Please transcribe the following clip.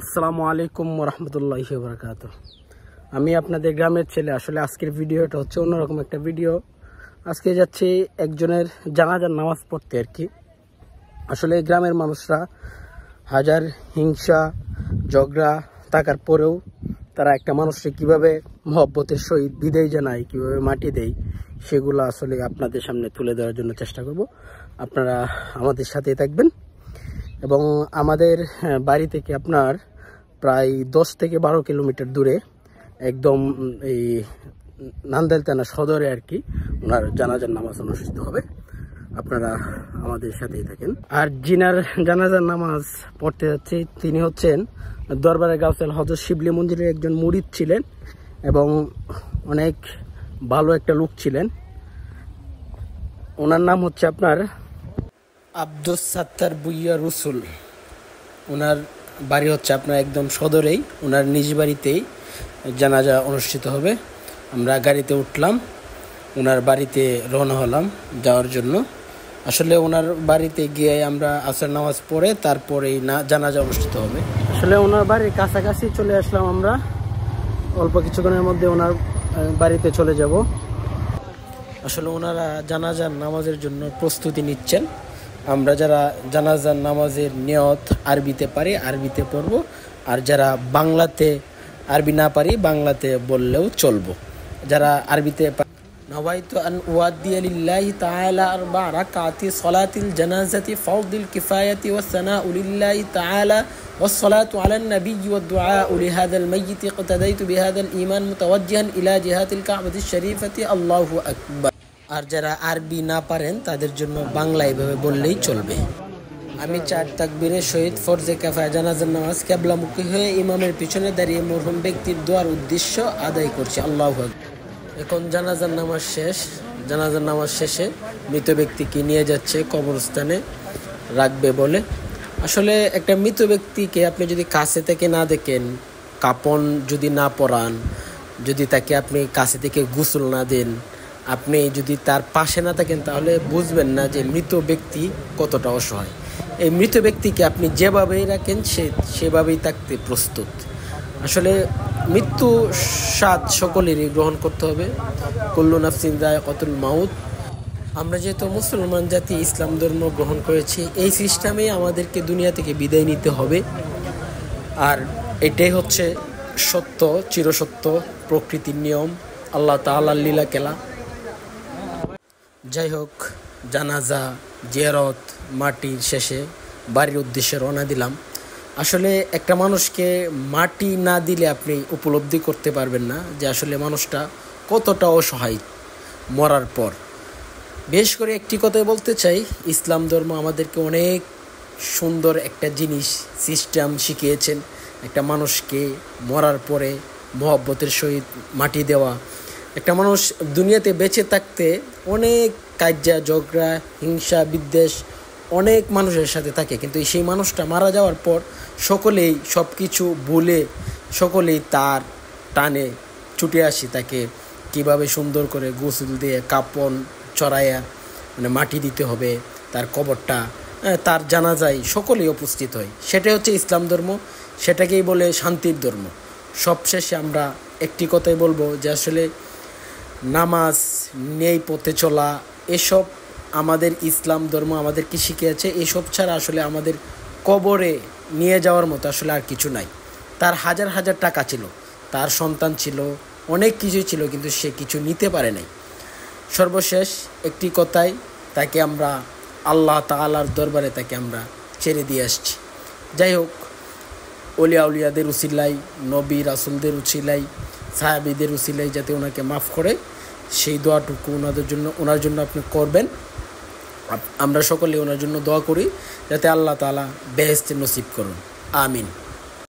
আসসালামু আলাইকুম রহমতুল্লাহি ওয়া বারাকাতুহু। আমি আপনাদের গ্রামের ছেলে। আসলে আজকের ভিডিওটা হচ্ছে অন্যরকম একটা ভিডিও। আজকে যাচ্ছি একজনের জানাজার নামাজ পড়তে আর কি। আসলে গ্রামের মানুষরা হাজার হিংসা ঝগড়া থাকার পরেও তারা একটা মানুষকে কিভাবে মহব্বতের সহিত বিদায় জানায়, কিভাবে মাটি দেয়, সেগুলো আসলে আপনাদের সামনে তুলে ধরার জন্য চেষ্টা করব। আপনারা আমাদের সাথেই থাকবেন। এবং আমাদের বাড়ি থেকে আপনার প্রায় 10 থেকে 12 কিলোমিটার দূরে একদম এই নান্দাইল থানা সদরে আর কি ওনার জানাজার নামাজ অনুষ্ঠিত হবে। আপনারা আমাদের সাথেই থাকেন। আর জিনার জানাজার নামাজ পড়তে যাচ্ছে তিনি হচ্ছেন দরবারে গাউসেল হযরত শিবলী মঞ্জিলের একজন মুরিদ ছিলেন এবং অনেক ভালো একটা লোক ছিলেন। ওনার নাম হচ্ছে আপনার আব্দুস সাত্তার বুইয়া রসুল। ওনার বাড়ি হচ্ছে আপনার একদম সদরেই, ওনার নিজ বাড়িতেই জানাজা অনুষ্ঠিত হবে। আমরা গাড়িতে উঠলাম, ওনার বাড়িতে রওনা হলাম যাওয়ার জন্য। আসলে ওনার বাড়িতে গিয়ে আমরা আসর নামাজ পড়ে তারপরেই জানাজা অনুষ্ঠিত হবে। আসলে ওনার বাড়ির কাছাকাছি চলে আসলাম আমরা। অল্প কিছুক্ষণের মধ্যে ওনার বাড়িতে চলে যাব। আসলে ওনারা জানাজার নামাজের জন্য প্রস্তুতি নিচ্ছেন। আমরা যারা জানাজার নামাজের নিয়ত আরবিতে পারি আরবিতে পড়ব, আর যারা বাংলাতে আরবি না পারি বাংলাতে বললেও চলবো। যারা আরবিতে নওয়াইতু আন উয়াদ্দিয়া লিল্লাহি তাআলা আরবা রাকাতি সলাতিল জানাজাতি ফারদিল কিফায়াতি ওয়াস সানাউ লিল্লাহি তাআলা ওয়াস সালাতু আলান নাবিয়্যি ওয়াদ দুআউ লিহাযাল মাইয়িতি ইকতাদাইতু বিহাযাল ঈমান মুতাওয়াজ্জিহান ইলা জিহাতিল কাবাতিশ শরীফাতি আল্লাহু আকবার। আর যারা আরবি না পারেন তাদের জন্য বাংলা এইভাবে বললেই চলবে। আমি 4 তাকবীরের সহিত ফরজে কিফায়া জানাজার নামাজ কিবলামুখী হয়ে ইমামের পিছনে দাঁড়িয়ে মরহুম ব্যক্তির দোয়ার উদ্দেশ্য আদায় করছি। আল্লাহু আকবার। এখন জানাজার নামাজ শেষ। জানাজার নামাজ শেষে মৃত ব্যক্তিকে নিয়ে যাচ্ছে কবরস্থানে রাখবে বলে। আসলে একটা মৃত ব্যক্তিকে আপনি যদি কাছে থেকে না দেখেন, কাপন যদি না পরান, যদি তাকে আপনি কাছে থেকে গোসল না দেন, আপনি যদি তার পাশে না থাকেন, তাহলে বুঝবেন না যে মৃত ব্যক্তি কতটা অসহায়। এই মৃত ব্যক্তিকে আপনি যেভাবেই রাখেন সেভাবেই থাকতে প্রস্তুত। আসলে মৃত্যু স্বাদ সকলেরই গ্রহণ করতে হবে। কুল্লু নাফসিন যায়কাতুল মাউত। আমরা যেহেতু মুসলমান জাতি, ইসলাম ধর্ম গ্রহণ করেছি, এই সিস্টেমে আমাদেরকে দুনিয়া থেকে বিদায় নিতে হবে। আর এটাই হচ্ছে সত্য, চিরসত্য প্রকৃতির নিয়ম, আল্লাহ তাআলার লীলা খেলা। যাই হোক, জানাজা জিয়ারত মাটির শেষে বাড়ির উদ্দেশ্যে রওনা দিলাম। আসলে একটা মানুষকে মাটি না দিলে আপনি উপলব্ধি করতে পারবেন না যে আসলে মানুষটা কতটা অসহায় মরার পর। বেশ করে একটি কথাই বলতে চাই, ইসলাম ধর্ম আমাদেরকে অনেক সুন্দর একটা জিনিস সিস্টেম শিখিয়েছেন। একটা মানুষকে মরার পরে মহব্বতের সহিত মাটি দেওয়া। একটা মানুষ দুনিয়াতে বেঁচে থাকতে অনেক কাজ্জা ঝগড়া হিংসা বিদ্বেষ অনেক মানুষের সাথে থাকে, কিন্তু সেই মানুষটা মারা যাওয়ার পর সকলেই সব কিছু ভুলে সকলেই তার টানে ছুটে আসি তাকে কিভাবে সুন্দর করে গোসল দিয়ে কাপন চড়াইয়া মাটি দিতে হবে, তার কবরটা, তার জানাজায় সকলেই উপস্থিত হয়। সেটাই হচ্ছে ইসলাম ধর্ম, সেটাকেই বলে শান্তির ধর্ম। সবশেষে আমরা একটি কথাই বলবো যে আসলে নামাজ নেই পথে চলা, এসব আমাদের ইসলাম ধর্ম আমাদেরকে শিখিয়েছে। এসব ছাড়া আসলে আমাদের কবরে নিয়ে যাওয়ার মতো আসলে আর কিছু নাই। তার হাজার হাজার টাকা ছিল, তার সন্তান ছিল, অনেক কিছুই ছিল, কিন্তু সে কিছু নিতে পারে নাই। সর্বশেষ একটি কথাই, তাকে আমরা আল্লাহ তাআলার দরবারে তাকে আমরা ছেড়ে দিয়ে আসছি। যাই হোক, ওলিয়া উলিয়াদের উসিলাই, নবী রাসূলদের উসিলাই, সাহাবীদের উসিলাই যাতে ওনাকে মাফ করে, সেই দোয়াটুকু ওনার জন্য আপনি করবেন। আমরা সকলে ওনার জন্য দোয়া করি যাতে আল্লাহ তাআলা বেহেশত নসিব করুন। আমিন।